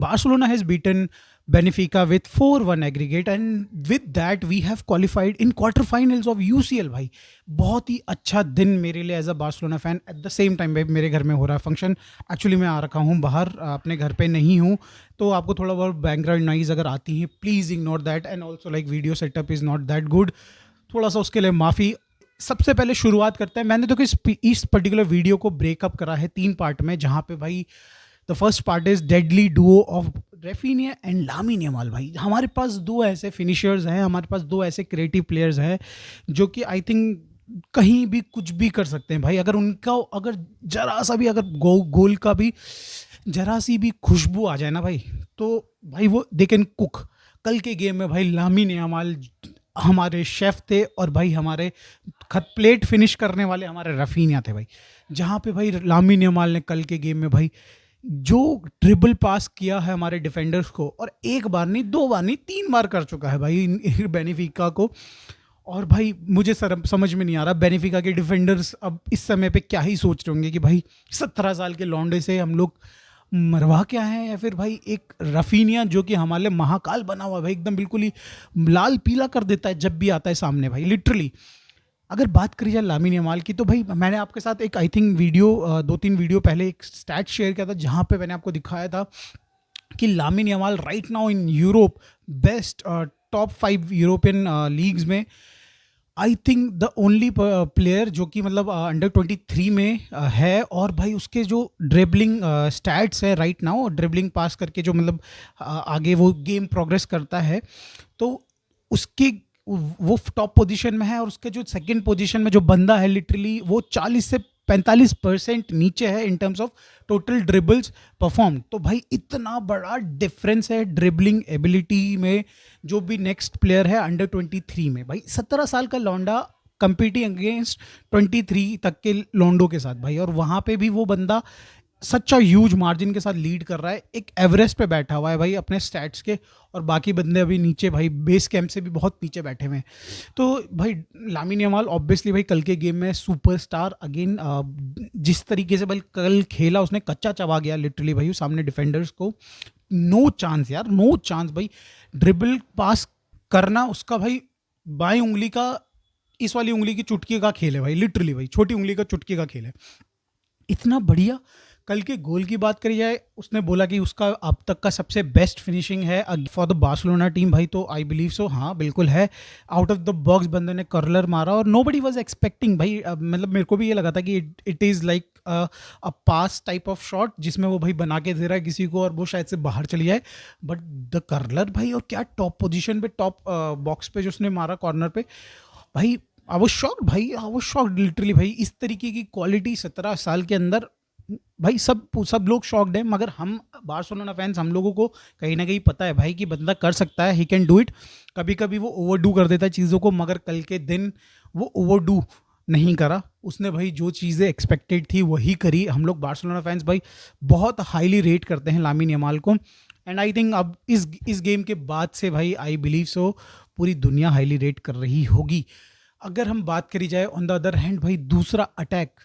Barcelona has beaten Benfica with 4-1 aggregate, and with that we have qualified in quarterfinals of UCL भाई. बहुत ही अच्छा दिन मेरे लिए as a Barcelona fan. At the same time भाई मेरे घर में हो रहा है फंक्शन. एक्चुअली मैं आ रखा हूँ बाहर, अपने घर पे नहीं हूँ, तो आपको थोड़ा बहुत बैकग्राउंड नॉइज़ अगर आती है please ignore that. And also like video setup is not that good, थोड़ा सा उसके लिए माफ़ी. सबसे पहले शुरुआत करते हैं. मैंने तो इस पर्टिकुलर वीडियो को ब्रेकअप करा है 3 पार्ट में, जहाँ पे भाई the first part is deadly duo of Raphinha and Lamine Yamal. भाई हमारे पास 2 ऐसे फिनिशर्स हैं, हमारे पास 2 ऐसे क्रिएटिव प्लेयर्स हैं जो कि आई थिंक कहीं भी कुछ भी कर सकते हैं भाई. अगर जरा सा भी अगर गोल का भी जरा सी भी खुशबू आ जाए ना भाई, तो भाई वो दे कैन कुक. कल के गेम में भाई लामिन यमाल हमारे शेफ थे, और भाई हमारे खत प्लेट फिनिश करने वाले हमारे रफीनिया थे भाई. जहाँ पे भाई लामिन यमाल ने कल के गेम में भाई जो ट्रिपल पास किया है हमारे डिफेंडर्स को, और एक बार नहीं, 2 बार नहीं, 3 बार कर चुका है भाई बेनिफिका को. और भाई मुझे समझ में नहीं आ रहा बेनिफिका के डिफेंडर्स अब इस समय पे क्या ही सोच रहे होंगे कि भाई 17 साल के लौंडे से हम लोग मरवा क्या है, या फिर भाई एक रफीनिया जो कि हमारे महाकाल बना हुआ है भाई, एकदम बिल्कुल ही लाल पीला कर देता है जब भी आता है सामने भाई, लिटरली. अगर बात करी जाए लामिन यमाल की, तो भाई मैंने आपके साथ एक आई थिंक वीडियो 2-3 वीडियो पहले एक स्टैट शेयर किया था, जहाँ पे मैंने आपको दिखाया था कि Lamine Yamal right now in Europe best top 5 European leagues में I think the only player जो कि मतलब अंडर 23 में है. और भाई उसके जो ड्रिबलिंग स्टैट्स है राइट नाउ, ड्रिबलिंग पास करके जो मतलब आगे वो गेम प्रोग्रेस करता है, तो उसके वो टॉप पोजीशन में है. और उसके जो सेकंड पोजीशन में जो बंदा है लिटरली वो 40 से 45% नीचे है in terms of total dribbles perform. तो भाई इतना बड़ा डिफरेंस है ड्रिबलिंग एबिलिटी में. जो भी नेक्स्ट प्लेयर है अंडर 23 में, भाई 17 साल का लौंडा कंपीटिंग अगेंस्ट 23 तक के लौंडों के साथ भाई, और वहाँ पे भी वो बंदा सच्चा ह्यूज मार्जिन के साथ लीड कर रहा है. एक एवरेस्ट पे बैठा हुआ है भाई अपने स्टैट्स के, और बाकी बंदे अभी नीचे भाई बेस कैंप से भी बहुत नीचे बैठे हुए हैं. तो भाई लामिन यमाल ऑब्वियसली भाई कल के गेम में सुपरस्टार अगेन. जिस तरीके से भाई कल खेला उसने कच्चा चबा गया लिटरली भाई सामने डिफेंडर्स को. नो चांस यार, नो चांस भाई. ड्रिबल पास करना उसका भाई बाएं उंगली का, इस वाली उंगली की चुटकी का खेल है भाई, लिटरली भाई छोटी उंगली का चुटकी का खेल है. इतना बढ़िया. कल के गोल की बात करी जाए, उसने बोला कि उसका अब तक का सबसे बेस्ट फिनिशिंग है फॉर द बार्सिलोना टीम भाई, तो आई बिलीव सो. हाँ बिल्कुल है. आउट ऑफ द बॉक्स बंदे ने कर्लर मारा, और नो बडी वॉज एक्सपेक्टिंग भाई. मतलब मेरे को भी ये लगा था कि it is like a pass type of shot जिसमें वो भाई बना के दे रहा है किसी को और वो शायद से बाहर चली जाए. बट द कर्लर भाई, और क्या टॉप पोजिशन पे, टॉप बॉक्स पे जो उसने मारा कॉर्नर पे भाई. आई वाज शॉक्ड भाई, आई वाज शॉक्ड लिटरली भाई. इस तरीके की क्वालिटी 17 साल के अंदर भाई सब लोग शॉक्ड हैं, मगर हम बार्सिलोना फैंस, हम लोगों को कहीं ना कहीं पता है भाई कि बंदा कर सकता है, ही कैन डू इट. कभी कभी वो ओवरडू कर देता है चीज़ों को, मगर कल के दिन वो ओवरडू नहीं करा. उसने भाई जो चीज़ें एक्सपेक्टेड थी वही करी. हम लोग बार्सिलोना फैंस भाई बहुत हाईली रेट करते हैं लामिन यमाल को. एंड आई थिंक अब इस गेम के बाद से भाई आई बिलीव सो पूरी दुनिया हाईली रेट कर रही होगी. अगर हम बात करी जाए ऑन द अदर हैंड भाई, दूसरा अटैक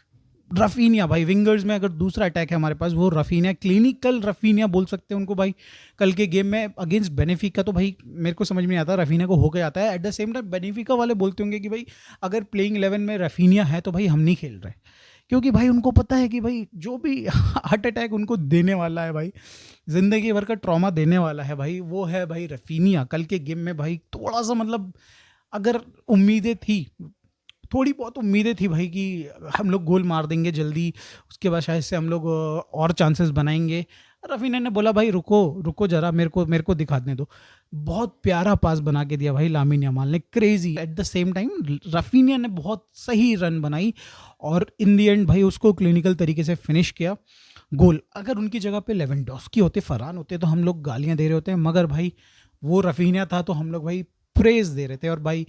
रफीनिया भाई, विंगर्स में अगर दूसरा अटैक है हमारे पास वो रफीनिया, क्लिनिकल रफीनिया बोल सकते हैं उनको भाई. कल के गेम में अगेंस्ट बेनिफिका तो भाई मेरे को समझ में नहीं आता रफीनिया को हो गया आता है. At the same time Benfica वाले बोलते होंगे कि भाई अगर प्लेइंग 11 में रफीनिया है तो भाई हम नहीं खेल रहे, क्योंकि भाई उनको पता है कि भाई जो भी हार्ट अटैक उनको देने वाला है भाई, ज़िंदगी भर का ट्रॉमा देने वाला है भाई, वो है भाई रफीनिया. कल के गेम में भाई थोड़ा सा मतलब अगर उम्मीदें थी, थोड़ी बहुत उम्मीदें थी भाई कि हम लोग गोल मार देंगे जल्दी, उसके बाद शायद से हम लोग और चांसेस बनाएंगे. रफीना ने बोला भाई रुको रुको जरा, मेरे को दिखाने दो. बहुत प्यारा पास बना के दिया भाई लामिन यमाल ने, crazy. Eight the same time Raphinha ने बहुत सही रन बनाई, और इन दी एंड भाई उसको क्लिनिकल तरीके से फिनिश किया गोल. अगर उनकी जगह पे लेवेंडोस्की होते, फरहान होते, तो हम लोग गालियां दे रहे होते हैं, मगर भाई वो रफीनिया था तो हम लोग भाई प्रेज दे रहे थे. और भाई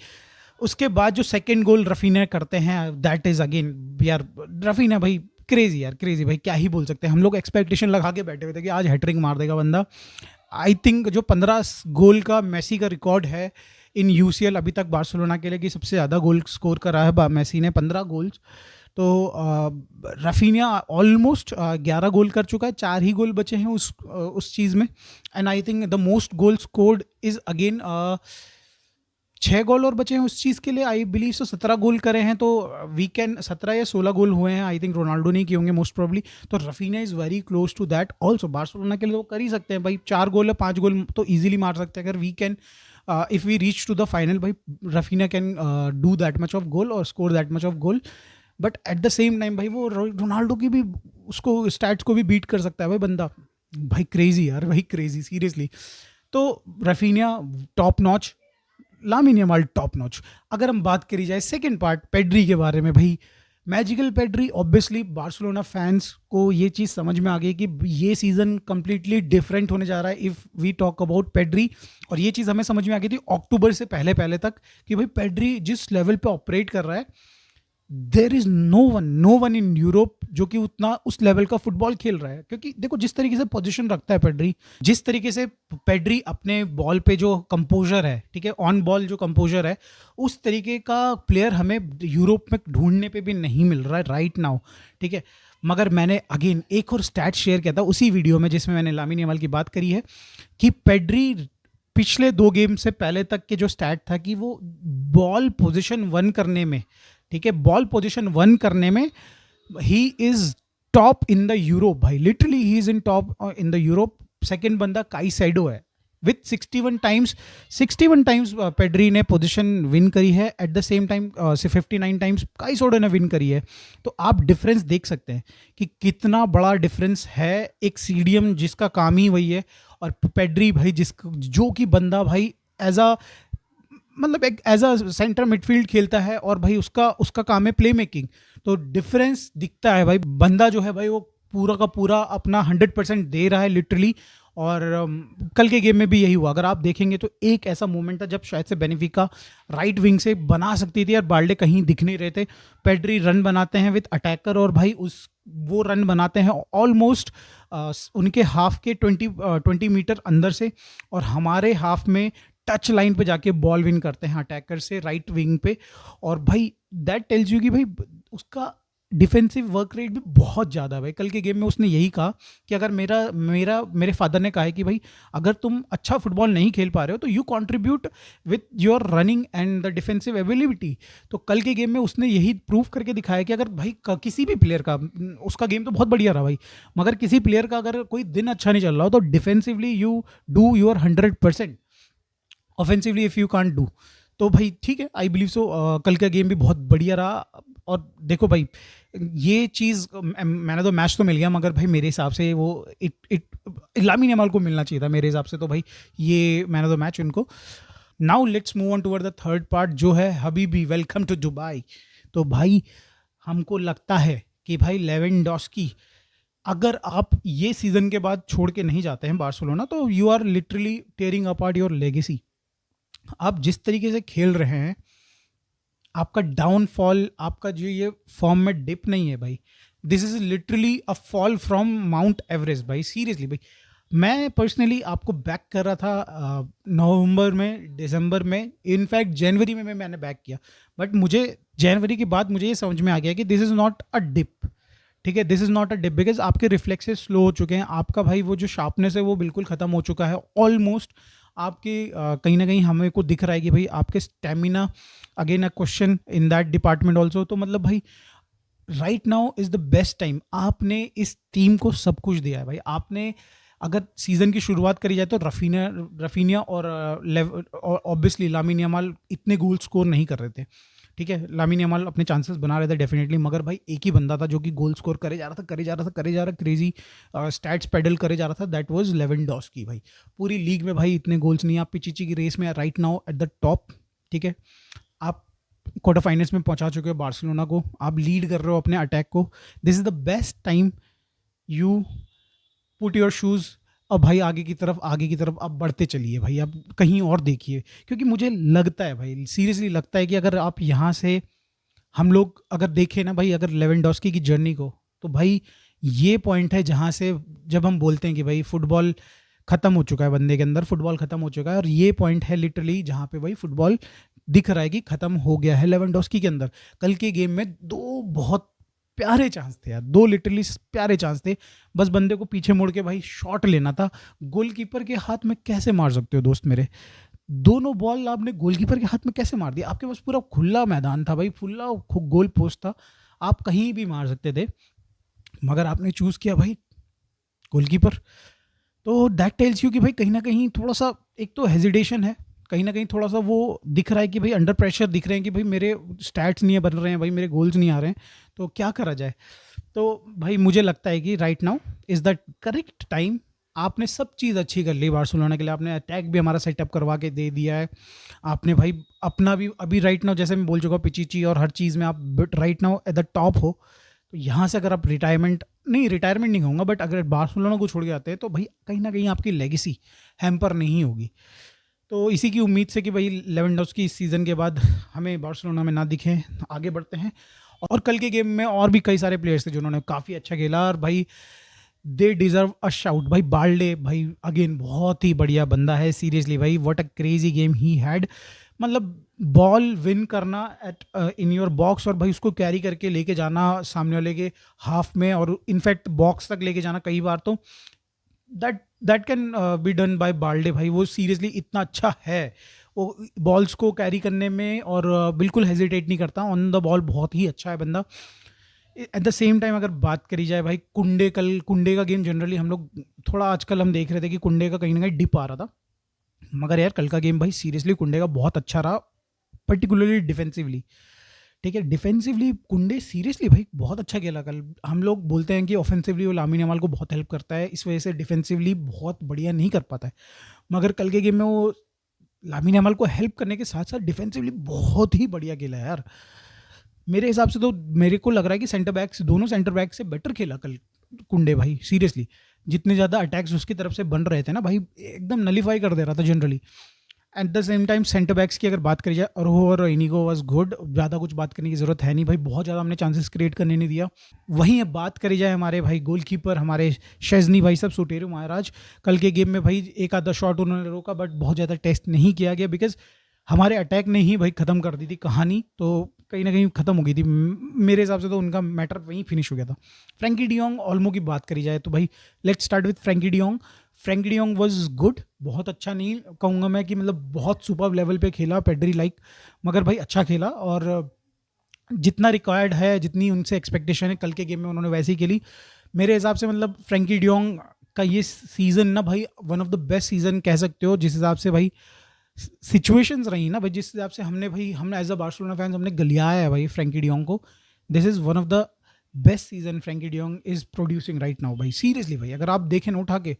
उसके बाद जो सेकंड गोल रफीना करते हैं, दैट इज अगेन यार रफीना भाई क्रेजी यार, क्रेजी भाई, क्या ही बोल सकते हैं. हम लोग एक्सपेक्टेशन लगा के बैठे हुए थे कि आज हैट्रिक मार देगा बंदा. आई थिंक जो 15 गोल का मेसी का रिकॉर्ड है इन यूसीएल अभी तक बार्सिलोना के लिए, कि सबसे ज़्यादा गोल स्कोर करा है मेसी ने, 15 गोल्स. तो रफीनिया ऑलमोस्ट 11 गोल कर चुका है, 4 ही गोल बचे हैं उस चीज़ में। And I think the most goal scored is again 6 गोल और बचे हैं उस चीज़ के लिए, आई बिलीव सो 17 गोल करे हैं, तो वी कैन 17 या 16 गोल हुए हैं, आई थिंक रोनाल्डो नहीं किए होंगे मोस्ट प्रोबब्ली। तो Raphinha is very close to that also. Barcelona के लिए वो कर ही सकते हैं भाई, 4 गोल या 5 गोल तो ईजिली मार सकते हैं। अगर we can if we reach to the final भाई, Raphinha can do that much of goal और score that much of goal. But at the same time भाई वो रोनाल्डो की भी उसको स्टैट्स को भी बीट कर सकता है भाई बंदा, भाई क्रेजी यार, भाई क्रेजी सीरियसली। तो Raphinha top notch, Lamine Yamal top notch. अगर हम बात करी जाए सेकंड पार्ट पेड्री के बारे में, भाई magical Pedri, obviously Barcelona fans को ये चीज़ समझ में आ गई कि ये सीज़न कंप्लीटली डिफरेंट होने जा रहा है if we talk about Pedri. और ये चीज़ हमें समझ में आ गई थी अक्टूबर से पहले पहले तक कि भाई पेड्री जिस लेवल पे ऑपरेट कर रहा है, there is no one in Europe जो कि उतना उस लेवल का फुटबॉल खेल रहा है। क्योंकि देखो जिस तरीके से पोजीशन रखता है पेड्री, जिस तरीके से पेड्री अपने बॉल पे जो कंपोजर है, ठीक है, ऑन बॉल जो कंपोजर है, उस तरीके का प्लेयर हमें यूरोप में ढूंढने पे भी नहीं मिल रहा है राइट नाउ, ठीक है। मगर मैंने अगेन एक और स्टैट शेयर किया था उसी वीडियो में जिसमें मैंने लामिन यमाल की बात करी है कि पेड्री पिछले 2 गेम से पहले तक के जो स्टैट था कि वो बॉल पोजीशन 1 करने में, ठीक है, बॉल पोजीशन 1 करने में he is top in the Europe भाई, literally he is in top in the Europe. Second बंदा काइसेडो है विथ 61 टाइम्स पेड्री ने पोजीशन विन करी है। At the same time 59 times Caicedo ने विन करी है। तो आप डिफरेंस देख सकते हैं कि कितना बड़ा डिफरेंस है। एक सीडीएम जिसका काम ही वही है, और पेड्री भाई जो कि बंदा भाई एज अ मतलब एक एज अ सेंटर मिडफील्ड खेलता है, और भाई उसका काम है प्ले मेकिंग। तो डिफरेंस दिखता है भाई, बंदा जो है भाई वो पूरा का पूरा अपना 100% दे रहा है लिटरली। और कल के गेम में भी यही हुआ। अगर आप देखेंगे तो एक ऐसा मोमेंट था जब शायद से बेनिफिका राइट विंग से बना सकती थी और बाल्डे कहीं दिख नहीं रहे थे। पेड्री रन बनाते हैं विथ अटैकर, और भाई वो रन बनाते हैं ऑलमोस्ट उनके हाफ के 20 मीटर अंदर से, और हमारे हाफ में टच लाइन पे जाके बॉल विन करते हैं अटैकर से राइट विंग पे। और भाई दैट टेल्स यू कि भाई उसका डिफेंसिव वर्क रेट भी बहुत ज़्यादा है भाई। कल के गेम में उसने यही कहा कि अगर मेरे फादर ने कहा है कि भाई अगर तुम अच्छा फुटबॉल नहीं खेल पा रहे हो तो you contribute with your running and the defensive ability. तो कल के गेम में उसने यही प्रूव करके दिखाया कि अगर भाई किसी भी प्लेयर का, उसका गेम तो बहुत बढ़िया रहा भाई, मगर किसी प्लेयर का अगर कोई दिन अच्छा नहीं चल रहा हो तो defensively you do your 100%, offensively if you can't do. तो भाई ठीक है, आई बिलीव सो कल का गेम भी बहुत बढ़िया रहा। और देखो भाई ये चीज़ मैंने तो मैच तो मिल गया, मगर भाई मेरे हिसाब से वो लामिन यमाल को मिलना चाहिए था मेरे हिसाब से। तो भाई ये मैंने तो मैच उनको। Now let's move on toward the third part जो है हबीबी वेलकम टू दुबई। तो भाई हमको लगता है कि भाई लेवेंडोस्की अगर आप ये सीज़न के बाद छोड़ के नहीं जाते हैं बार्सिलोना, तो you are literally tearing apart your legacy. आप जिस तरीके से खेल रहे हैं, आपका डाउनफॉल, आपका जो ये फॉर्म में डिप नहीं है भाई, this is literally a fall from mount Everest भाई, सीरियसली भाई। मैं पर्सनली आपको बैक कर रहा था नवंबर में, दिसंबर में, इनफैक्ट जनवरी में मैंने बैक किया, बट मुझे जनवरी के बाद मुझे ये समझ में आ गया कि this is not a dip, ठीक है, this is not a dip, because आपके रिफ्लेक्सेस स्लो हो चुके हैं, आपका भाई वो जो शार्पनेस है वो बिल्कुल ख़त्म हो चुका है ऑलमोस्ट। आपके कहीं ना कहीं हमें को दिख रहा है कि भाई आपके stamina, again a question in that department also. तो मतलब भाई right now is the best time. आपने इस टीम को सब कुछ दिया है भाई। आपने अगर सीज़न की शुरुआत करी जाए तो रफीनिया और ऑब्वियसली लामिन यमाल इतने गोल स्कोर नहीं कर रहे थे, ठीक है, लामिन यमाल अपने चांसेस बना रहे थे डेफिनेटली, मगर भाई एक ही बंदा था जो कि गोल स्कोर करे जा रहा, क्रेजी स्टैट्स पेडल करे जा रहा था, दैट वाज लेवेंडोस्की भाई। पूरी लीग में भाई इतने गोल्स नहीं, आप पिचिची की रेस में right now at the top, ठीक है, आप क्वार्टर फाइनल्स में पहुंचा चुके हो बार्सिलोना को, आप लीड कर रहे हो अपने अटैक को। This is the best time, you put your shoes. अब भाई आगे की तरफ आप बढ़ते चलिए भाई, अब कहीं और देखिए, क्योंकि मुझे लगता है भाई, सीरियसली लगता है कि अगर आप यहाँ से हम लोग अगर देखें ना भाई, अगर लेवेंडोस्की की जर्नी को, तो भाई ये पॉइंट है जहाँ से जब हम बोलते हैं कि भाई फुटबॉल ख़त्म हो चुका है, बंदे के अंदर फुटबॉल ख़त्म हो चुका है, और ये पॉइंट है लिटरली जहाँ पे भाई फुटबॉल दिख रहा है कि ख़त्म हो गया है लेवेंडोस्की के अंदर। कल के गेम में 2 बहुत प्यारे चांस थे यार, 2 लिटरली प्यारे चांस थे, बस बंदे को पीछे मुड़ के भाई शॉट लेना था। गोलकीपर के हाथ में कैसे मार सकते हो दोस्त मेरे? दोनों बॉल आपने गोलकीपर के हाथ में कैसे मार दिया? आपके पास पूरा खुला मैदान था भाई, खुला गोल पोस्ट था, आप कहीं भी मार सकते थे, मगर आपने चूज़ किया भाई गोलकीपर। तो दैट टेल्स यू कि भाई कहीं ना कहीं थोड़ा सा एक तो हेजिटेशन है, कहीं ना कहीं थोड़ा सा वो दिख रहा है कि भाई अंडर प्रेशर दिख रहे हैं कि भाई मेरे स्टैट्स नहीं बन रहे हैं भाई, मेरे गोल्स नहीं आ रहे हैं, तो क्या करा जाए? तो भाई मुझे लगता है कि right now is the correct time. आपने सब चीज़ अच्छी कर ली बार्सिलोना के लिए, आपने अटैक भी हमारा सेटअप करवा के दे दिया है, आपने भाई अपना भी अभी राइट नाउ जैसे मैं बोल चुका हूँ पिचिची और हर चीज़ में आप right now at the top हो। तो यहाँ से अगर आप रिटायरमेंट नहीं कहूँगा, बट अगर बार्सिलोना को छोड़ के आते हैं तो भाई कहीं ना कहीं आपकी लेगेसी हैम्पर नहीं होगी। तो इसी की उम्मीद से कि भाई लेवेंडोव्स्की इस सीज़न के बाद हमें बार्सिलोना में ना दिखें, आगे बढ़ते हैं। और कल के गेम में और भी कई सारे प्लेयर्स थे जिन्होंने काफ़ी अच्छा खेला, और भाई दे डिजर्व अ शाउट। भाई बाल्डे भाई अगेन बहुत ही बढ़िया बंदा है, सीरियसली भाई what a crazy game he had. मतलब बॉल विन करना एट इन योर बॉक्स और भाई उसको कैरी करके लेके जाना सामने वाले के हाफ में, और इनफैक्ट बॉक्स तक लेके जाना कई बार, तो that that can be done by Balde. भाई वो सीरियसली इतना अच्छा है, वो बॉल्स को कैरी करने में, और बिल्कुल हेजिटेट नहीं करता ऑन द बॉल, बहुत ही अच्छा है बंदा। एट द सेम टाइम अगर बात करी जाए भाई कुंडे का गेम जनरली हम लोग थोड़ा आजकल हम देख रहे थे कि कुंडे का कहीं ना कहीं डिप आ रहा था, मगर यार कल का गेम भाई सीरियसली कुंडे का बहुत अच्छा रहा, पर्टिकुलरली डिफेंसिवली। ठीक है, डिफेंसिवली कुंडे सीरियसली भाई बहुत अच्छा खेला कल। हम लोग बोलते हैं कि ऑफेंसिवली वो लामिन यमाल को बहुत हेल्प करता है, इस वजह से डिफेंसिवली बहुत बढ़िया नहीं कर पाता है, मगर कल के गेम में वो लामिन यमाल को हेल्प करने के साथ साथ डिफेंसिवली बहुत ही बढ़िया खेला है यार। मेरे हिसाब से तो मेरे को लग रहा है कि दोनों सेंटर बैक से बेटर खेला कल कुंडे भाई, सीरियसली। जितने ज़्यादा अटैक्स उसकी तरफ से बन रहे थे ना भाई, एकदम नलीफाई कर दे रहा था generally. At the same time centre backs की अगर बात करी जाए, अरोहो और इनिगो वाज गुड, ज़्यादा कुछ बात करने की ज़रूरत है नहीं भाई, बहुत ज़्यादा हमने चांसेस क्रिएट करने नहीं दिया। वहीं अब बात करी जाए हमारे भाई गोलकीपर, हमारे शेजनी भाई सब सुटेरू महाराज, कल के गेम में भाई एक आधा शॉट उन्होंने रोका, बट बहुत ज़्यादा टेस्ट नहीं किया गया, बिकॉज हमारे अटैक ने ही भाई ख़त्म कर दी थी कहानी, तो कहीं ना कहीं ख़त्म हो गई थी। मेरे हिसाब से तो उनका मैटर वहीं फिनिश हो गया था। फ्रैंकी डियोंग ओल्मो की बात करी जाए तो भाई let's start with Frenkie de Jong. Frenkie de Jong was good, बहुत अच्छा नहीं कहूँगा मैं कि मतलब बहुत सुपर लेवल पे खेला पेड्री लाइक, मगर भाई अच्छा खेला, और जितना रिक्वायर्ड है, जितनी उनसे एक्सपेक्टेशन है कल के गेम में उन्होंने वैसे ही खेली मेरे हिसाब से। मतलब फ्रैंकी डियोंग का ये सीज़न ना भाई one of the best season कह सकते हो, जिस हिसाब से भाई सिचुएशंस रही ना भाई, जिस हिसाब से हमने एज अ बार्सिलोना फैंस हमने गलियाया है भाई फ्रैंकी डियोंग को। This is one of the best season Frenkie de Jong is producing right now भाई, सीरियसली भाई। अगर आप देखें ना उठा के,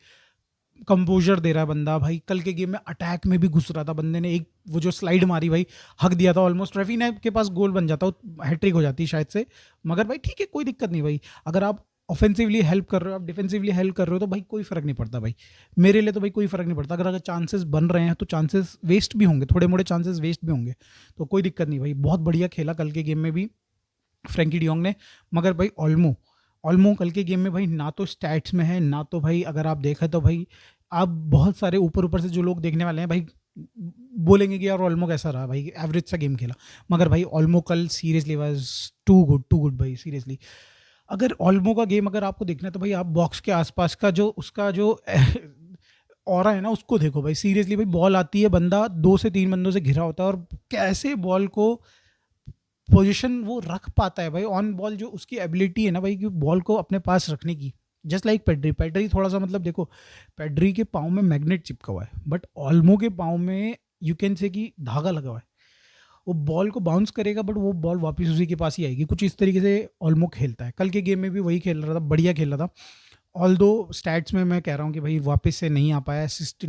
कंपोजर दे रहा है बंदा भाई, कल के गेम में अटैक में भी घुस रहा था बंदे ने, एक वो जो स्लाइड मारी भाई, हक दिया था ऑलमोस्ट, रफीना के पास गोल बन जाता, हैट्रिक हो जाती शायद से, मगर भाई ठीक है कोई दिक्कत नहीं भाई। अगर आप ऑफेंसिवली हेल्प कर रहे हो, आप डिफेंसिवली हेल्प कर रहे हो, तो भाई कोई फर्क नहीं पड़ता भाई, मेरे लिए तो भाई कोई फर्क नहीं पड़ता। अगर चांसेस बन रहे हैं तो चांसेस वेस्ट भी होंगे, थोड़े मोड़े चांसेस वेस्ट भी होंगे, तो कोई दिक्कत नहीं भाई। बहुत बढ़िया खेला कल के गेम में भी फ्रैंकी डियोंग ने, मगर भाई ऑल्मो कल के गेम में भाई ना तो स्टैट्स में है, ना तो भाई अगर आप देखें तो भाई आप बहुत सारे ऊपर ऊपर से जो लोग देखने वाले हैं भाई बोलेंगे कि यार ऑल्मो कैसा रहा भाई, एवरेज सा गेम खेला, मगर भाई ऑल्मो कल सीरियसली वाज टू गुड भाई, सीरियसली। अगर ऑल्मो का गेम अगर आपको देखना है तो भाई आप बॉक्स के आसपास का जो उसका जो ऑरा है ना उसको देखो भाई, सीरियसली भाई बॉल आती है, बंदा 2 से 3 बंदों से घिरा होता है, और कैसे बॉल को पोजीशन वो रख पाता है भाई ऑन बॉल, जो उसकी एबिलिटी है ना भाई कि बॉल को अपने पास रखने की, जस्ट लाइक पेड्री थोड़ा सा मतलब देखो, पेड्री के पाँव में मैग्नेट चिपका हुआ है, बट ऑल्मो के पाँव में यू कैन से कि धागा लगा हुआ है, वो बॉल को बाउंस करेगा बट वो बॉल वापस उसी के पास ही आएगी, कुछ इस तरीके से ऑल्मो खेलता है। कल के गेम में भी वही खेल रहा था, बढ़िया खेल रहा था। ऑल दो स्टैट्स में मैं कह रहा हूँ कि भाई वापस से नहीं आ पाया, असिस्ट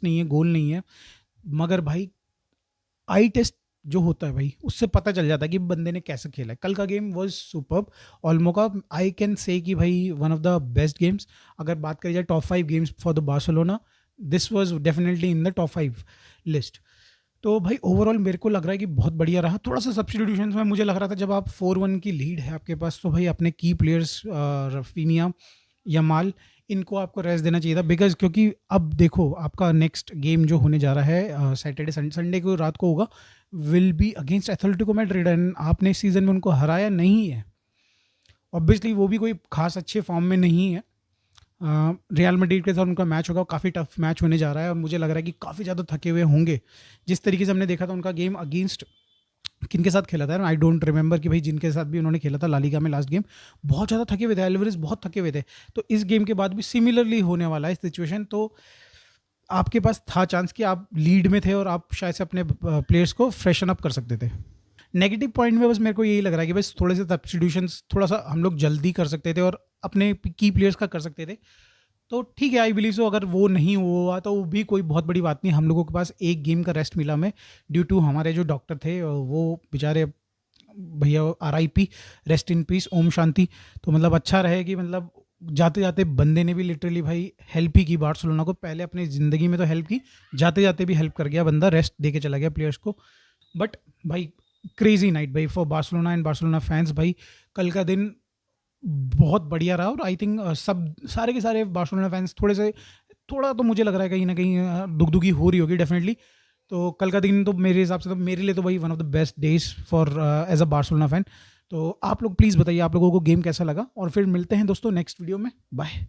नहीं है, गोल नहीं है, मगर भाई आई टेस्ट जो होता है भाई उससे पता चल जाता है कि बंदे ने कैसे खेला है। कल का गेम वाज सुपर्ब ऑल्मो का, आई कैन से कि भाई one of the best games. अगर बात करी जाए top 5 games for the Barcelona, this was definitely in the top 5 list. तो भाई ओवरऑल मेरे को लग रहा है कि बहुत बढ़िया रहा। थोड़ा सा सब्स्टिट्यूशंस में मुझे लग रहा था जब आप 4-1 की लीड है आपके पास, तो भाई अपने की प्लेयर्स रफीनिया, यमाल, इनको आपको रेस्ट देना चाहिए था, बिकॉज क्योंकि अब देखो आपका नेक्स्ट गेम जो होने जा रहा है सैटरडे संडे को रात को होगा, will be against Atletico Madrid, and आपने इस सीज़न में उनको हराया नहीं है। ऑब्वियसली वो भी कोई खास अच्छे फॉर्म में नहीं है। रियल मैड्रिड के साथ उनका मैच होगा, काफ़ी टफ मैच होने जा रहा है और मुझे लग रहा है कि काफ़ी ज़्यादा थके हुए होंगे। जिस तरीके से हमने देखा था उनका गेम अगेंस्ट किनके साथ खेला था, आई डोंट रिमेंबर कि भाई जिनके साथ भी उन्होंने खेला था लालिगा में लास्ट गेम, बहुत ज़्यादा थके हुए थे, एल्वारेज बहुत थके हुए थे। तो इस गेम के बाद भी सिमिलरली होने वाला है सिचुएशन। तो आपके पास था चांस कि आप लीड में थे और आप शायद से अपने प्लेयर्स को फ्रेशन अप कर सकते थे। नेगेटिव पॉइंट में बस मेरे को यही लग रहा है कि बस थोड़े से सब्स्टिट्यूशंस थोड़ा सा हम लोग जल्दी कर सकते थे और अपने की प्लेयर्स का कर सकते थे। तो ठीक है, आई बिलीव सो अगर वो नहीं हुआ तो वो भी कोई बहुत बड़ी बात नहीं। हम लोगों के पास एक गेम का रेस्ट मिला हमें, ड्यू टू हमारे जो डॉक्टर थे वो बेचारे भैया, RIP, rest in peace, Om Shanti. तो मतलब अच्छा रहे कि मतलब जाते जाते बंदे ने भी लिटरली भाई हेल्प ही की बार्सिलोना को, पहले अपनी ज़िंदगी में तो हेल्प की, जाते जाते भी हेल्प कर गया बंदा, रेस्ट दे के चला गया प्लेयर्स को। बट भाई क्रेजी नाइट भाई for Barcelona and Barcelona fans. भाई कल का दिन बहुत बढ़िया रहा और आई थिंक सब सारे के सारे बार्सिलोना फैंस थोड़ा तो मुझे लग रहा है कहीं ना कहीं दुखी हो रही होगी डेफिनेटली। तो कल का दिन तो मेरे हिसाब से तो मेरे लिए तो भाई one of the best days for as a Barcelona fan. तो आप लोग प्लीज़ बताइए आप लोगों को गेम कैसा लगा और फिर मिलते हैं दोस्तों नेक्स्ट वीडियो में। बाय।